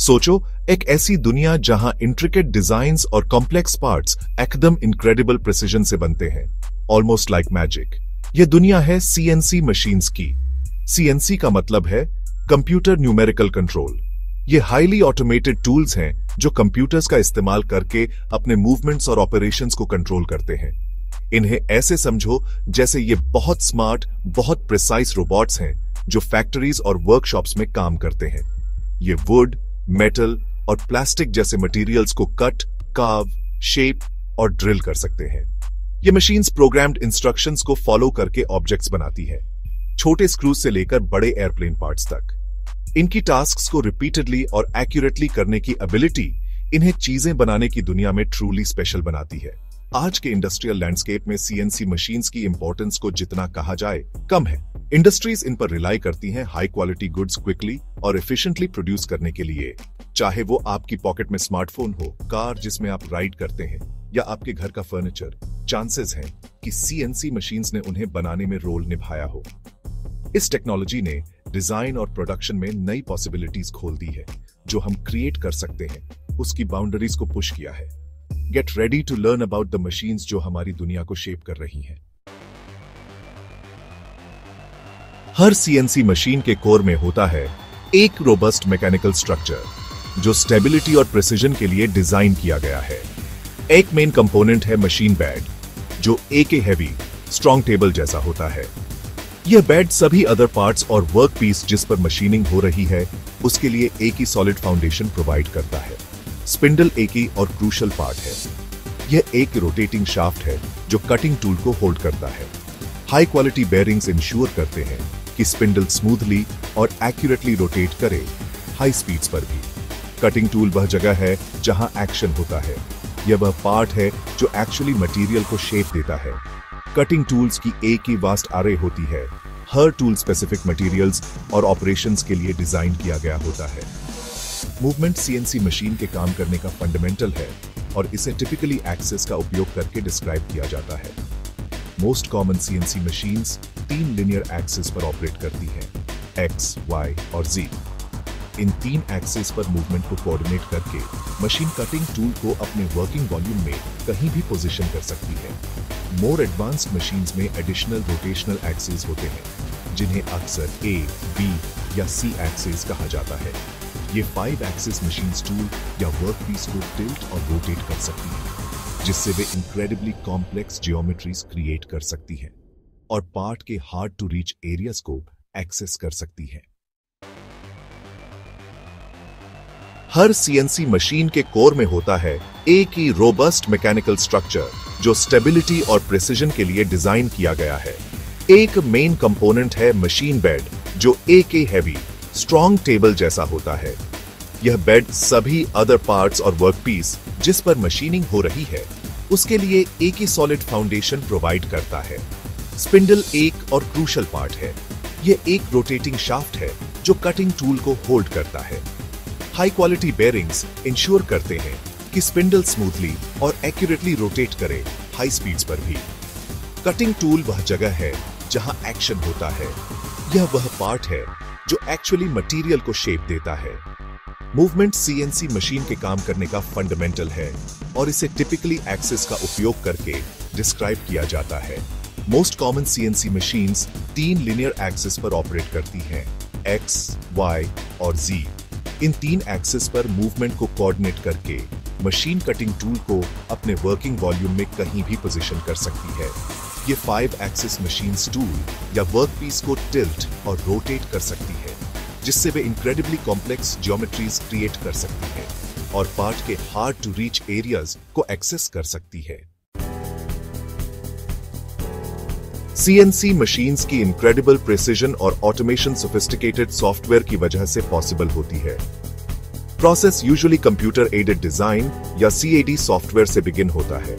सोचो, एक ऐसी दुनिया जहां इंट्रिकेट डिजाइन्स और कॉम्प्लेक्स पार्ट्स एकदम इनक्रेडिबल प्रिसिजन से बनते हैं, ऑलमोस्ट लाइक मैजिक। यह दुनिया है सीएनसी मशीन्स की। सीएनसी का मतलब है कंप्यूटर न्यूमेरिकल कंट्रोल। ये हाईली ऑटोमेटेड टूल्स हैं जो कंप्यूटर्स का इस्तेमाल करके अपने मूवमेंट्स और ऑपरेशंस को कंट्रोल करते हैं। इन्हें ऐसे समझो जैसे ये बहुत स्मार्ट, बहुत प्रिसाइज रोबोट्स हैं जो फैक्ट्रीज और वर्कशॉप्स में काम करते हैं। ये वुड, मेटल और प्लास्टिक जैसे मटेरियल्स को कट, कार्व, शेप और ड्रिल कर सकते हैं। ये मशीन्स प्रोग्राम्ड इंस्ट्रक्शंस को फॉलो करके ऑब्जेक्ट्स बनाती है, छोटे स्क्रूज से लेकर बड़े एयरप्लेन पार्ट्स तक। इनकी टास्क्स को रिपीटेडली और एक्यूरेटली करने की एबिलिटी इन्हें चीजें बनाने की दुनिया में ट्रूली स्पेशल बनाती है। आज के इंडस्ट्रियल लैंडस्केप में सीएनसी मशीन्स की इंपॉर्टेंस को जितना कहा जाए कम है। इंडस्ट्रीज इन पर रिलाई करती हैं हाई क्वालिटी गुड्स क्विकली और एफिशिएंटली प्रोड्यूस करने के लिए। चाहे वो आपकी पॉकेट में स्मार्टफोन हो, कार जिसमें आप राइड करते हैं, या आपके घर का फर्नीचर, चांसेस हैं कि सीएनसी मशीन्स ने उन्हें बनाने में रोल निभाया हो। इस टेक्नोलॉजी ने डिजाइन और प्रोडक्शन में नई पॉसिबिलिटीज खोल दी है। जो हम क्रिएट कर सकते हैं उसकी बाउंड्रीज को पुश किया है। Get ready to learn about the machines जो हमारी दुनिया को शेप कर रही हैं। हर सीएनसी मशीन के कोर में होता है एक रोबस्ट मैकेनिकल स्ट्रक्चर जो स्टेबिलिटी और प्रिसिजन के लिए डिजाइन किया गया है। एक मेन कंपोनेंट है मशीन बेड, जो एक हैवी स्ट्रॉन्ग टेबल जैसा होता है। यह बेड सभी अदर पार्ट्स और वर्क पीस जिस पर मशीनिंग हो रही है उसके लिए एक ही सॉलिड फाउंडेशन प्रोवाइड करता है। स्पिंडल एक ही और क्रूशल पार्ट है। यह एक रोटेटिंग शाफ्ट है जो कटिंग टूल को होल्ड करता है। हाई क्वालिटी बेयरिंग्स इंश्योर करते हैं कि स्पिंडल स्मूथली और एक्यूरेटली रोटेट करे, हाई स्पीड्स पर भी। कटिंग टूल वह जगह है जहां एक्शन होता है। यह वह पार्ट है जो एक्चुअली मटेरियल को शेप देता है। कटिंग टूल्स की एक ही वास्ट अरे होती है। हर टूल स्पेसिफिक मटेरियल्स और ऑपरेशंस के लिए डिजाइन किया गया होता है। मूवमेंट सीएनसी मशीन के काम करने का फंडामेंटल है और इसे टिपिकली एक्सिस का उपयोग करके डिस्क्राइब किया जाता है। Most common CNC machines 3 linear axis पर ऑपरेट करती हैं, एक्स, वाई और जी। इन 3 एक्सिस पर मूवमेंट को कोऑर्डिनेट करके मशीन कटिंग टूल को अपने वर्किंग वॉल्यूम में कहीं भी पोजीशन कर सकती है। मोर एडवांस्ड मशीन्स में एडिशनल रोटेशनल एक्सिस होते हैं जिन्हें अक्सर ए, बी या सी एक्सिस कहा जाता है। ये 5 एक्सिस मशीन्स टूल या वर्क पीस को टिल्ट और रोटेट कर सकती हैं, जिससे वे इनक्रेडिबली कॉम्प्लेक्स जियोमेट्रीज क्रिएट कर सकती हैं और पार्ट के हार्ड टू रीच एरियाज को एक्सेस कर सकती हैं। हर सीएनसी मशीन के कोर में होता है एक ही रोबस्ट मैकेनिकल स्ट्रक्चर जो स्टेबिलिटी और प्रिसिजन के लिए डिजाइन किया गया है। एक मेन कंपोनेंट है मशीन बेड जो एक ही हैवी स्ट्रॉन्ग टेबल जैसा होता है। यह बेड सभी अदर पार्ट्स और वर्क पीस जिस पर मशीनिंग हो रही है उसके लिए एक ही सॉलिड फाउंडेशन प्रोवाइड करता है। स्पिंडल एक और क्रूशल पार्ट है। यह एक रोटेटिंग शाफ्ट है जो कटिंग टूल को होल्ड करता है। हाई क्वालिटी बेयरिंग्स इंश्योर करते हैं कि स्पिंडल स्मूथली और एक्यूरेटली रोटेट करे, हाई स्पीड्स पर भी। कटिंग टूल वह जगह है जहां एक्शन होता है। यह वह पार्ट है जो एक्चुअली मटेरियल को शेप देता है। मूवमेंट सीएनसी मशीन के काम करने का फंडामेंटल है और इसे टिपिकली एक्सिस का उपयोग करके डिस्क्राइब किया जाता है। Most common CNC machines 3 linear axis पर ऑपरेट करती हैं, एक्स, वाई और जी। इन 3 एक्सिस पर मूवमेंट को कोऑर्डिनेट करके मशीन कटिंग टूल को अपने वर्किंग वॉल्यूम में कहीं भी पोजीशन कर सकती है। ये 5 एक्सिस मशीन्स टूल या वर्क पीस को टिल्ट और रोटेट कर सकती है, जिससे वे इनक्रेडिबली कॉम्प्लेक्स ज्योमेट्रीज क्रिएट कर सकती है और पार्ट के हार्ड टू रीच एरियाज को एक्सेस कर सकती है। सीएनसी मशीन्स की इनक्रेडिबल प्रिसिजन और ऑटोमेशन सोफिस्टिकेटेड सॉफ्टवेयर की वजह से पॉसिबल होती है। Process usually computer aided design या सीएडी सॉफ्टवेयर से बिगिन होता है।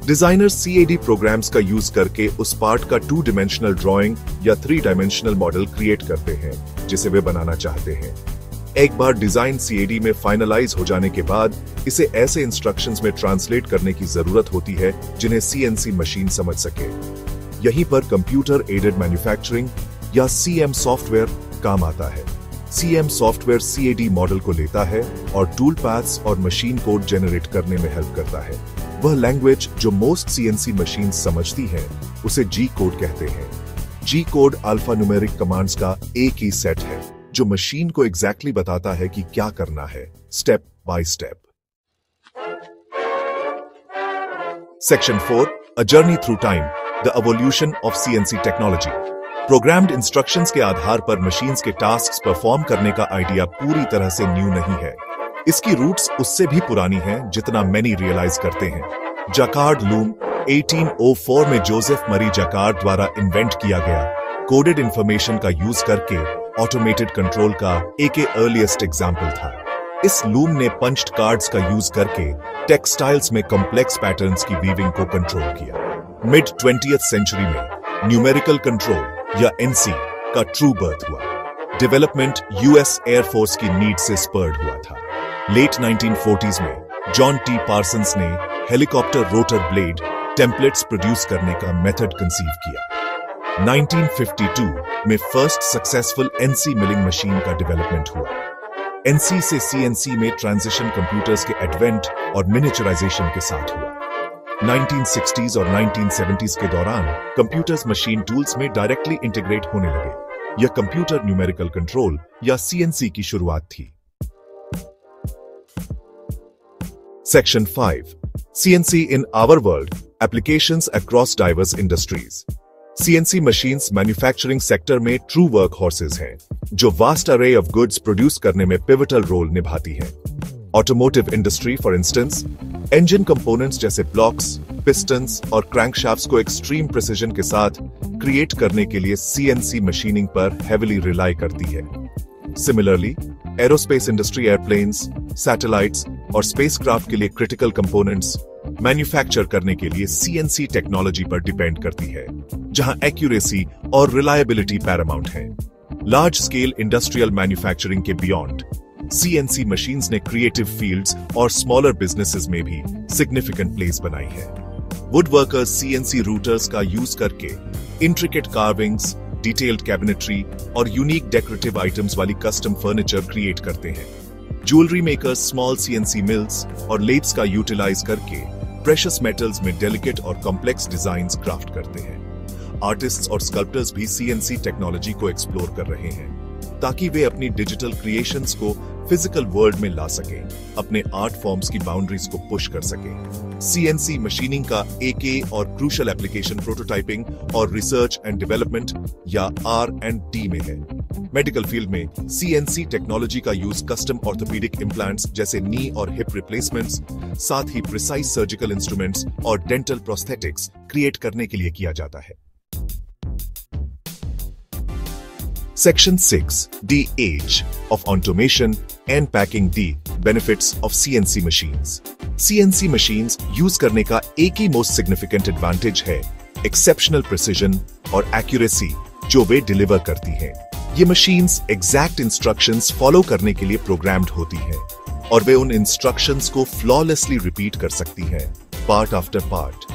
डिजाइनर्स सीएडी प्रोग्राम्स का यूज करके उस पार्ट का 2 डायमेंशनल ड्राइंग या 3 डायमेंशनल मॉडल क्रिएट करते हैं जिसे वे बनाना चाहते हैं। एक बार डिजाइन सीएडी में फाइनलाइज हो जाने के बाद इसे ऐसे इंस्ट्रक्शंस में ट्रांसलेट करने की जरूरत होती है जिन्हें सीएनसी मशीन समझ सके। यहीं पर कंप्यूटर एडेड मैन्युफैक्चरिंग या सीएम सॉफ्टवेयर काम आता है। CM सॉफ्टवेयर CAD मॉडल को लेता है और टूल पाथ्स और मशीन कोड जनरेट करने में हेल्प करता है। वह लैंग्वेज जो मोस्ट CNC मशीन समझती हैं, उसे G कोड कहते हैं। G code alpha numeric commands का एक ही सेट है जो मशीन को एग्जैक्टली बताता है कि क्या करना है, step by step. Section 4, a journey through time, the evolution of CNC technology. Programmed instructions के आधार पर मशीन्स के टास्क्स परफॉर्म करने का आइडिया पूरी तरह से न्यू नहीं है। इसकी रूट्स उससे भी पुरानी हैं जितना मैनी रियलाइज करते हैं। जैकार्ड लूम 1804 में जोसेफ मरी जैकार्ड द्वारा इन्वेंट किया गया कोडेड इंफॉर्मेशन का यूज करके ऑटोमेटेड कंट्रोल का एक अर्लीस्ट एग्जाम्पल था। इस लूम ने पंच्ड कार्ड्स का यूज करके टेक्सटाइल्स में कॉम्प्लेक्स पैटर्न्स की वीविंग को कंट्रोल किया। मिड 20th सेंचुरी में न्यूमेरिकल कंट्रोल या NC का ट्रू बर्थ हुआ। डेवलपमेंट US एयरफोर्स की नीड से स्पर्ड हुआ था। लेट 1940s में जॉन टी पार्सन्स ने helicopter rotor blade templates produce करने का मेथड कंसीव किया। 1952 में first successful NC milling machine का डेवलपमेंट हुआ। NC से CNC में ट्रांजिशन कंप्यूटर्स के एडवेंट और मिनिएचराइजेशन के साथ हुआ। 1960s और 1970s के दौरान कंप्यूटर्स मशीन टूल्स में डायरेक्टली इंटीग्रेट होने लगे। यह कंप्यूटर न्यूमेरिकल कंट्रोल या CNC की शुरुआत थी। Section 5, CNC in our world, applications across diverse industries। CNC machines manufacturing sector में ट्रू वर्क हॉर्सेज हैं, जो वास्ट अरे ऑफ गुड्स प्रोड्यूस करने में पिवटल रोल निभाती हैं। Automotive industry for instance, engine components जैसे ब्लॉक्स, पिस्टन्स और क्रैंकशाफ्ट्स को एक्सट्रीम प्रिसिजन के साथ क्रिएट करने के लिए CNC मशीनिंग पर हेविली रिलाई करती है। Similarly, aerospace industry airplanes, satellites और स्पेसक्राफ्ट के लिए क्रिटिकल कंपोनेंट्स मैन्युफैक्चर करने के लिए CNC टेक्नोलॉजी पर डिपेंड करती है, जहां एक्यूरेसी और रिलायबिलिटी पैरामाउंट है। लार्ज स्केल इंडस्ट्रियल मैन्युफैक्चरिंग के बियॉन्ड CNC मशीन्स ने क्रिएटिव फील्ड्स और स्मॉलर बिजनेसेस में भी सिग्निफिकेंट प्लेस बनाई है। वुड वर्कर्स CNC रूटर्स का यूज करके इंट्रिकेट कार्विंग्स, डिटेल्ड कैबिनेटरी और यूनिक डेकोरेटिव आइटम्स वाली कस्टम फर्नीचर क्रिएट करते हैं। Jewellery makers small CNC mills और लेथ्स का यूटिलाइज करके प्रेशियस मेटल्स में डेलिकेट और कॉम्प्लेक्स डिजाइन्स क्राफ्ट करते हैं। आर्टिस्ट्स और स्कल्प्टर्स भी CNC टेक्नोलॉजी को एक्सप्लोर कर रहे हैं ताकि वे अपनी डिजिटल क्रिएशंस को फिजिकल वर्ल्ड में ला सकें, अपने आर्ट फॉर्म्स की बाउंड्रीज को पुश कर सकें। CNC मशीनिंग का एक और क्रूशियल एप्लीकेशन प्रोटोटाइपिंग और रिसर्च एंड डेवलपमेंट या R&D में है। मेडिकल फील्ड में CNC टेक्नोलॉजी का यूज कस्टम ऑर्थोपेडिक इम्प्लांट्स जैसे नी और हिप रिप्लेसमेंट्स, साथ ही प्रिसाइज सर्जिकल इंस्ट्रूमेंट्स और डेंटल प्रोस्थेटिक्स क्रिएट करने के लिए किया जाता है। Section 6, the age of automation and packing, the benefits of CNC machines। CNC machines use करने का एक ही मोस्ट सिग्निफिकेंट एडवांटेज है एक्सेप्शनल प्रिसिजन और एक्यूरेसी जो वे डिलीवर करती हैं। ये मशीन्स एग्जैक्ट इंस्ट्रक्शंस फॉलो करने के लिए प्रोग्राम्ड होती हैं और वे उन इंस्ट्रक्शंस को फ्लॉलेसली रिपीट कर सकती हैं पार्ट आफ्टर पार्ट।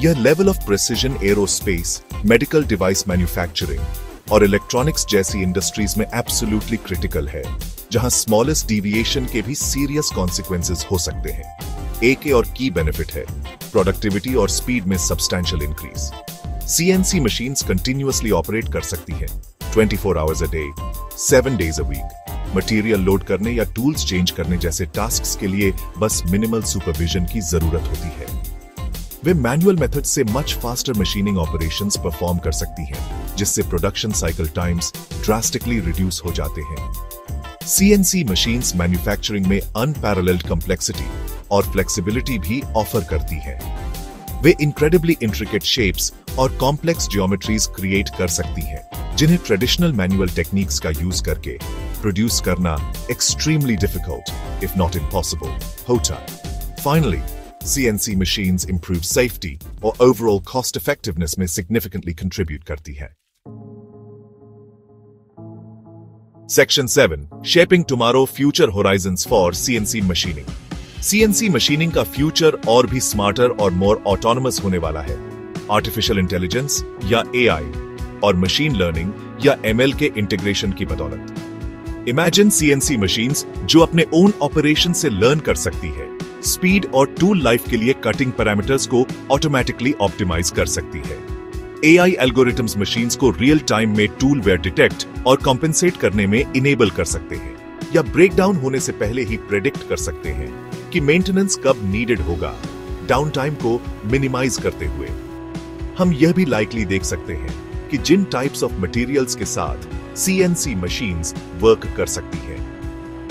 यह level of precision aerospace, medical device manufacturing और इलेक्ट्रॉनिक्स जैसी इंडस्ट्रीज में एब्सोल्युटली क्रिटिकल है, जहां स्मॉलेस्ट डिविएशन के भी सीरियस कॉन्सिक्वेंसेस हो सकते हैं। एक और की बेनिफिट है प्रोडक्टिविटी और स्पीड में substantial increase. CNC machines continuously operate कर सकती हैं 24 hours a day, 7 days a week. Material load करने या टूल्स चेंज करने जैसे टास्क्स के लिए बस मिनिमल सुपरविजन की जरूरत होती है। वे मैनुअल मेथड से much faster machining operations perform कर सकती हैं, जिससे production cycle times drastically reduce हो जाते हैं। CNC मशीन्स मैन्युफैक्चरिंग में अनपैरेलल्ड कॉम्प्लेक्सिटी और फ्लेक्सिबिलिटी भी ऑफर करती हैं। वे इनक्रेडिबली इंट्रिकेट शेप्स और कॉम्प्लेक्स ज्योमेट्रीज क्रिएट कर सकती हैं, जिन्हें ट्रेडिशनल मैनुअल टेक्निक्स का यूज करके प्रोड्यूस करना extremely difficult if not impossible होता है। Finally, CNC machines improve safety और overall cost effectiveness में significantly contribute करती है। Section 7, Shaping Tomorrow Future Horizons for CNC Machining। CNC machining का फ्यूचर और भी स्मार्टर और मोर ऑटोनमस होने वाला है। आर्टिफिशियल इंटेलिजेंस या AI और मशीन लर्निंग या ML के इंटीग्रेशन की बदौलत इमेजिन सीएनसी मशीन्स जो अपने ओन ऑपरेशन से लर्न कर सकती है, स्पीड और टूल लाइफ के लिए कटिंग पैरामीटर्स को ऑटोमेटिकली ऑप्टिमाइज कर सकती है। एआई एल्गोरिथम्स मशीन्स को रियल टाइम में टूल वेयर डिटेक्ट और कॉम्पेंसेट करने में इनेबल कर सकते हैं, या ब्रेकडाउन होने से पहले ही प्रेडिक्ट कर सकते हैं कि मेंटेनेंस कब नीडेड होगा, डाउन टाइम को मिनिमाइज करते हुए। हम यह भी लाइकली देख सकते हैं कि जिन टाइप्स ऑफ मटेरियल्स के साथ सीएनसी मशीन्स वर्क कर सकती है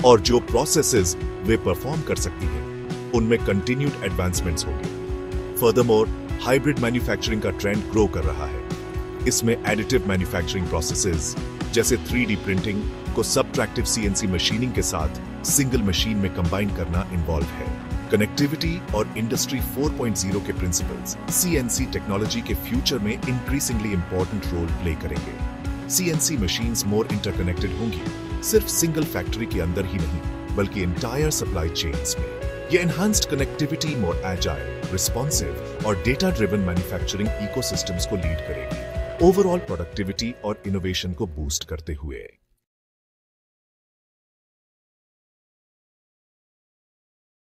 और जो प्रोसेसेस वे परफॉर्म कर सकती है, उनमें कंटिन्यूड एडवांसमेंट्स होंगे। फर्दरमोर, हाइब्रिड मैन्युफैक्चरिंग का ट्रेंड ग्रो कर रहा है। इसमें एडिटिव मैन्युफैक्चरिंग प्रोसेसेस जैसे 3D प्रिंटिंग को सबट्रैक्टिव सीएनसी मशीनिंग के साथ सिंगल मशीन में कंबाइन करना इन्वॉल्व है। कनेक्टिविटी और इंडस्ट्री 4.0 के प्रिंसिपल्स सीएनसी टेक्नोलॉजी के फ्यूचर में इंक्रीजिंगली इंपॉर्टेंट रोल प्ले करेंगे। सीएनसी मशीन्स मोर इंटरकनेक्टेड होंगी, सिर्फ सिंगल फैक्ट्री के अंदर ही नहीं, बल्कि एंटायर सप्लाई चेन्स में। ये एनहांस्ड कनेक्टिविटी मोर एजाइल, रिस्पॉन्सिव और डेटा ड्रिवन मैन्युफैक्चरिंग इकोसिस्टम्स को लीड करेगी, ओवरऑल प्रोडक्टिविटी और इनोवेशन को बूस्ट करते हुए।